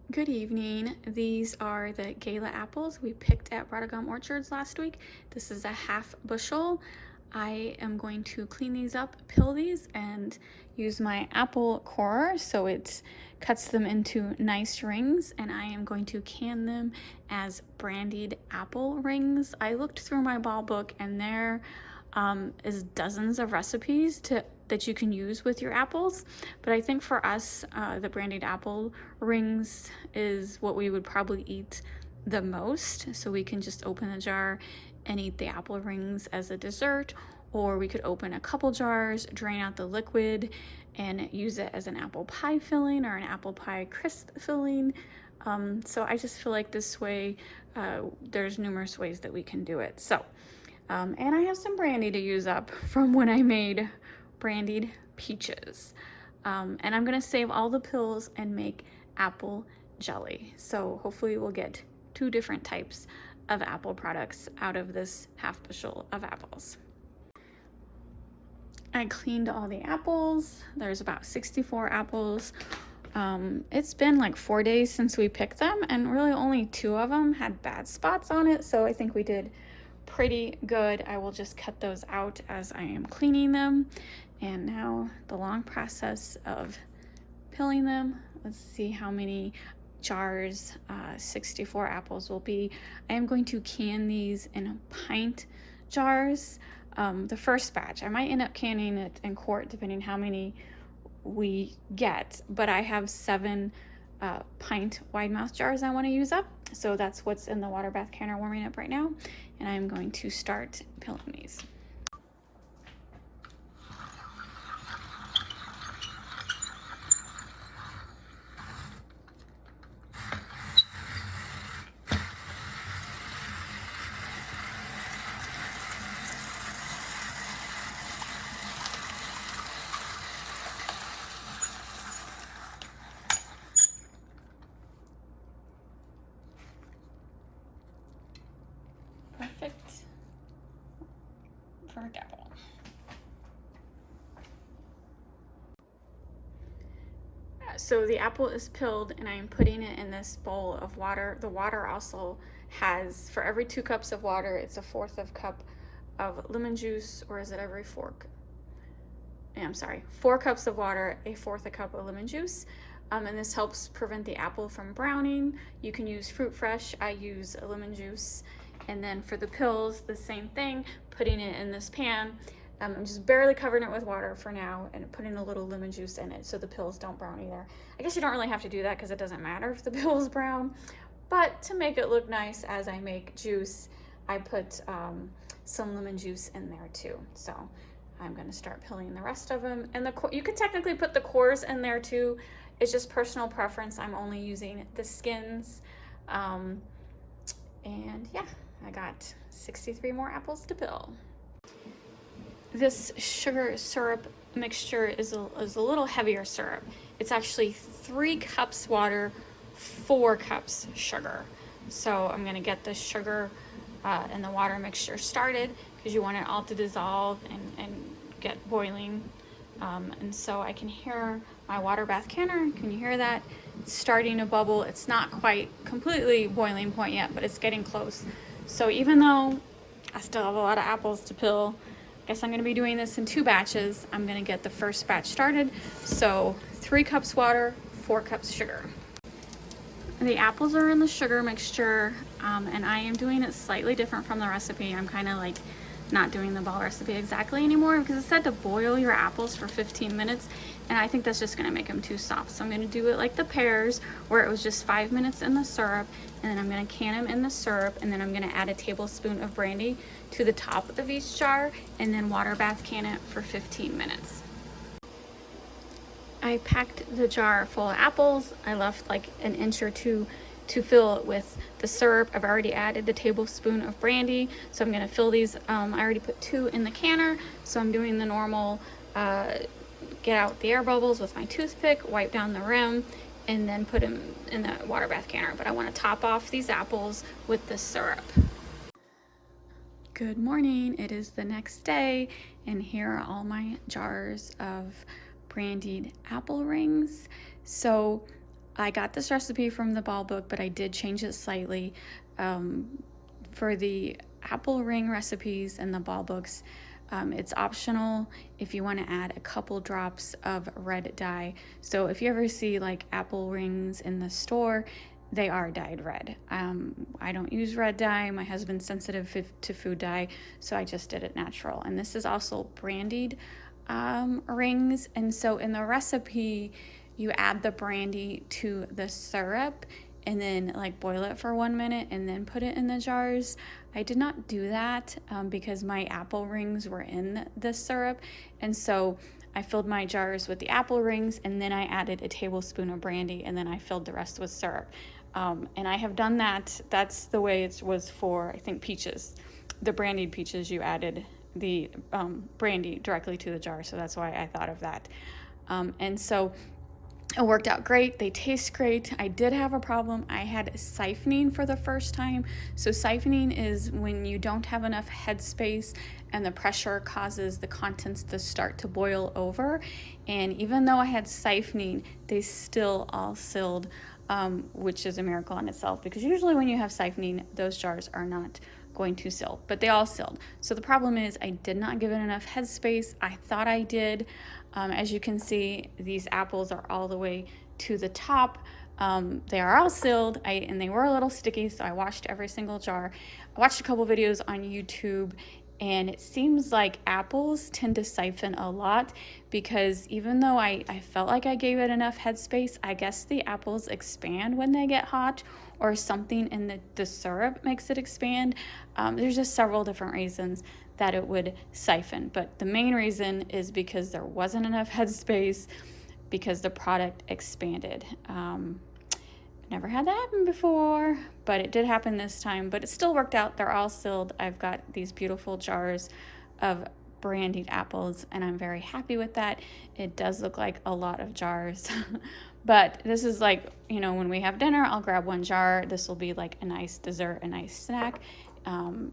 Good evening. These are the Gala apples we picked at Broadagum Orchards last week. This is a half bushel. I am going to clean these up, peel these, and use my apple corer so it cuts them into nice rings, and I am going to can them as brandied apple rings. I looked through my ball book and there is dozens of recipes that you can use with your apples, but I think for us the brandied apple rings is what we would probably eat the most. So we can just open a jar and eat the apple rings as a dessert, or we could open a couple jars, drain out the liquid, and use it as an apple pie filling or an apple pie crisp filling. So I just feel like this way there's numerous ways that we can do it. So and I have some brandy to use up from when I made brandied peaches. And I'm gonna save all the pills and make apple jelly. So hopefully we'll get 2 different types of apple products out of this half bushel of apples. I cleaned all the apples. There's about 64 apples. It's been like 4 days since we picked them, and really only 2 of them had bad spots on it, so I think we did pretty good. I will just cut those out as I am cleaning them. And now the long process of peeling them. Let's see how many jars 64 apples will be. I am going to can these in pint jars. The first batch, I might end up canning it in quart depending how many we get, but I have 7 pint wide mouth jars I want to use up. So that's what's in the water bath canner warming up right now. And I'm going to start peeling these. Perfect. Perfect apple. So the apple is peeled and I'm putting it in this bowl of water. The water also has, for every 2 cups of water, it's 1/4 of cup of lemon juice, or is it every 4? I'm sorry, 4 cups of water, 1/4 a cup of lemon juice. And this helps prevent the apple from browning. You can use fruit fresh. I use a lemon juice. And then for the pills, the same thing, putting it in this pan. I'm just barely covering it with water for now and putting a little lemon juice in it so the pills don't brown either. I guess you don't really have to do that because it doesn't matter if the pills brown, but to make it look nice as I make juice, I put some lemon juice in there too. So I'm gonna start peeling the rest of them. And you can technically put the cores in there too. It's just personal preference. I'm only using the skins. And yeah, I got 63 more apples to peel. This sugar syrup mixture is a little heavier syrup. It's actually 3 cups water, 4 cups sugar. So I'm gonna get the sugar and the water mixture started because you want it all to dissolve and get boiling. And so I can hear my water bath canner. Can you hear that? It's starting to bubble. It's not quite completely boiling point yet, but it's getting close. So even though I still have a lot of apples to peel, I guess I'm going to be doing this in 2 batches. I'm going to get the first batch started. So 3 cups water, 4 cups sugar. The apples are in the sugar mixture, and I am doing it slightly different from the recipe. I'm kind of like not doing the ball recipe exactly anymore because it said to boil your apples for 15 minutes, and I think that's just going to make them too soft. So I'm going to do it like the pears, where it was just 5 minutes in the syrup, and then I'm going to can them in the syrup, and then I'm going to add a tablespoon of brandy to the top of each jar, and then water bath can it for 15 minutes. I packed the jar full of apples. I left like an inch or 2 to fill it with the syrup. I've already added the tablespoon of brandy, so I'm gonna fill these. I already put 2 in the canner, so I'm doing the normal get out the air bubbles with my toothpick, wipe down the rim, and then put them in the water bath canner. But I want to top off these apples with the syrup. Good morning. It is the next day, and here are all my jars of brandied apple rings. So I got this recipe from the ball book, but I did change it slightly. For the apple ring recipes and the ball books, it's optional if you want to add a couple drops of red dye. So if you ever see like apple rings in the store, they are dyed red. I don't use red dye. My husband's sensitive to food dye, so I just did it natural. And this is also brandied rings. And so in the recipe, you add the brandy to the syrup and then like boil it for 1 minute and then put it in the jars. I did not do that because my apple rings were in the syrup. And so I filled my jars with the apple rings, and then I added a tablespoon of brandy, and then I filled the rest with syrup. And I have done that. That's the way it was for, I think, peaches. The brandied peaches, you added the brandy directly to the jar. So that's why I thought of that. And so it worked out great. They taste great. I did have a problem. I had siphoning for the first time. So siphoning is when you don't have enough headspace and the pressure causes the contents to start to boil over. And even though I had siphoning, they still all sealed, which is a miracle in itself, because usually when you have siphoning, those jars are not going to seal, but they all sealed. So the problem is I did not give it enough headspace. I thought I did. As you can see, these apples are all the way to the top. They are all sealed, and they were a little sticky, so I washed every single jar. I watched a couple videos on YouTube, and it seems like apples tend to siphon a lot, because even though I felt like I gave it enough headspace, I guess the apples expand when they get hot, or something in the syrup makes it expand. There's just several different reasons that it would siphon, but the main reason is because there wasn't enough headspace, because the product expanded. Never had that happen before, but it did happen this time, but it still worked out. They're all sealed. I've got these beautiful jars of brandied apples, and I'm very happy with that. It does look like a lot of jars, but this is like, you know, when we have dinner, I'll grab one jar. This will be like a nice dessert, a nice snack.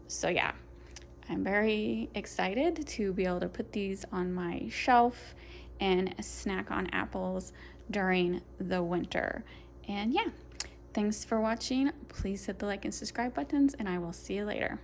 So yeah, I'm very excited to be able to put these on my shelf and snack on apples during the winter. And yeah, thanks for watching. Please hit the like and subscribe buttons, and I will see you later.